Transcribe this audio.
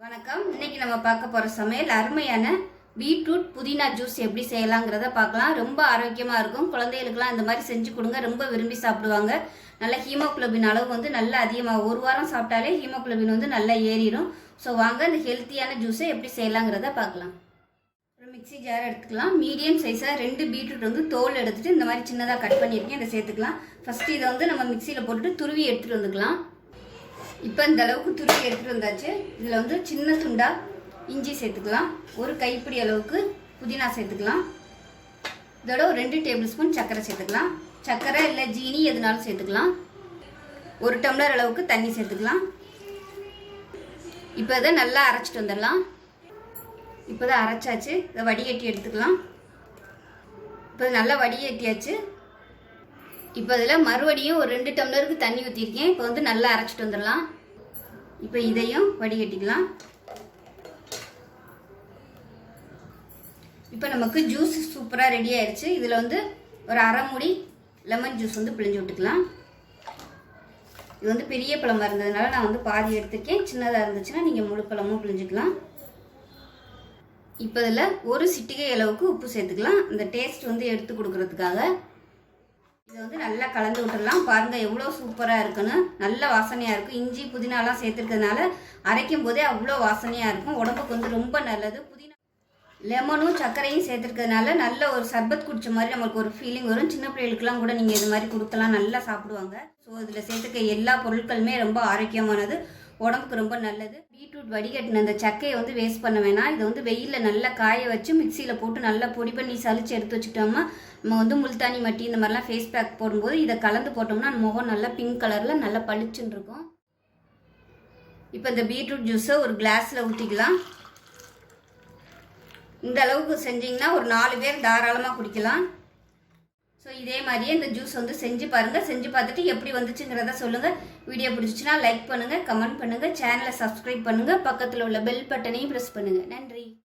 வணக்கம். இன்னைக்கு நம்ம பார்க்க போகிற சமையல் அருமையான பீட்ரூட் புதினா ஜூஸ் எப்படி செய்யலாங்கிறத பார்க்கலாம். ரொம்ப ஆரோக்கியமாக இருக்கும். குழந்தைகளுக்கெல்லாம் இந்த மாதிரி செஞ்சு கொடுங்க, ரொம்ப விரும்பி சாப்பிடுவாங்க. நல்ல ஹீமோகுளோபின் அளவு வந்து நல்லா அதிகமாக, ஒரு வாரம் சாப்பிட்டாலே ஹீமோகுளோபின் வந்து நல்லா ஏறிடும். ஸோ வாங்க இந்த ஹெல்த்தியான ஜூஸை எப்படி செய்யலாங்கிறத பார்க்கலாம். ஒரு மிக்ஸி ஜார் எடுத்துக்கலாம். மீடியம் சைஸாக 2 பீட்ரூட் வந்து தோல் எடுத்துகிட்டு இந்த மாதிரி சின்னதாக கட் பண்ணியிருக்கேன். இதை சேர்த்துக்கலாம். ஃபஸ்ட்டு இதை வந்து நம்ம மிக்சியில் போட்டுட்டு துருவி எடுத்துகிட்டு வந்துக்கலாம். இப்போ இந்த அளவுக்கு துருவி எடுத்துகிட்டு வந்தாச்சு. இதில் வந்து சின்ன துண்டா இஞ்சி சேர்த்துக்கலாம். ஒரு கைப்பிடி அளவுக்கு புதினா சேர்த்துக்கலாம். இதோட ஒரு 2 டேபிள் ஸ்பூன் சர்க்கரை சேர்த்துக்கலாம். சர்க்கரை இல்லை ஜீனி எதுனாலும் சேர்த்துக்கலாம். 1 டம்ளர் அளவுக்கு தண்ணி சேர்த்துக்கலாம். இப்போ இதை நல்லா அரைச்சிட்டு வந்துடலாம். இப்போ தான் அரைச்சாச்சு. இதை வடிகட்டி எடுத்துக்கலாம். இப்போ நல்லா வடிகட்டியாச்சு. இப்போ இதில் மறுபடியும் ஒரு 2 டம்ளருக்கு தண்ணி ஊற்றிருக்கேன். இப்போ வந்து நல்லா அரைச்சிட்டு வந்துடலாம். இப்போ இதையும் வடிகட்டிக்கலாம். இப்போ நமக்கு ஜூஸ் சூப்பராக ரெடி ஆயிடுச்சு. இதில் வந்து ஒரு அரை மூடி லெமன் ஜூஸ் வந்து பிழிஞ்சு விட்டுக்கலாம். இது வந்து பெரிய பழமாக இருந்ததுனால நான் வந்து பாதி எடுத்துருக்கேன். சின்னதாக இருந்துச்சுன்னா நீங்கள் முழு பழமும் பிழிஞ்சிக்கலாம். இப்போ இதில் ஒரு சிட்டிகை அளவுக்கு உப்பு சேர்த்துக்கலாம். அந்த டேஸ்ட் வந்து எடுத்து கொடுக்கறதுக்காக. இதை வந்து நல்லா கலந்து விட்டுடலாம். பாருங்கள் எவ்வளோ சூப்பராக இருக்குன்னு, நல்ல வாசனையாக இருக்கும். இஞ்சி புதினாலாம் சேர்த்துருக்கிறதுனால அரைக்கும் போதே அவ்வளோ வாசனையாக இருக்கும். உடம்புக்கு வந்து ரொம்ப நல்லது. புதினா லெமனும் சர்க்கரையும் சேர்த்துருக்கிறதுனால நல்ல ஒரு சர்பத் குடிச்ச மாதிரி நமக்கு ஒரு ஃபீலிங் வரும். சின்ன பிள்ளைகளுக்குலாம் கூட நீங்கள் இது மாதிரி கொடுக்கலாம், நல்லா சாப்பிடுவாங்க. ஸோ இதில் சேர்த்துக்க எல்லா பொருட்களுமே ரொம்ப ஆரோக்கியமானது, உடம்புக்கு ரொம்ப நல்லது. பீட்ரூட் வடிகட்டின அந்த சக்கையை வந்து வேஸ்ட் பண்ண வேணாம். இதை வந்து வெயிலில் நல்லா காய வச்சு மிக்சியில் போட்டு நல்லா பொடி பண்ணி சளிச்சு எடுத்து வச்சுக்கிட்டோம்னா நம்ம வந்து முல்தானி மட்டி இந்த மாதிரிலாம் ஃபேஸ் பேக் போடும்போது இதை கலந்து போட்டோம்னா முகம் நல்லா பிங்க் கலரில் நல்லா பளிச்சுன்னு இருக்கும். இப்போ இந்த பீட்ரூட் ஜூஸை ஒரு கிளாஸில் ஊற்றிக்கலாம். இந்த அளவுக்கு செஞ்சிங்கன்னா ஒரு 4 பேர் தாராளமாக குடிக்கலாம். ஸோ இதே மாதிரியே இந்த ஜூஸ் வந்து செஞ்சு பாருங்கள். செஞ்சு பார்த்துட்டு எப்படி வந்துச்சுங்கிறத சொல்லுங்கள். வீடியோ பிடிச்சிச்சுன்னா லைக் பண்ணுங்கள், கமெண்ட் பண்ணுங்கள், சேனலை சப்ஸ்கிரைப் பண்ணுங்கள், பக்கத்தில் உள்ள பெல் பட்டனையும் ப்ரெஸ் பண்ணுங்கள். நன்றி.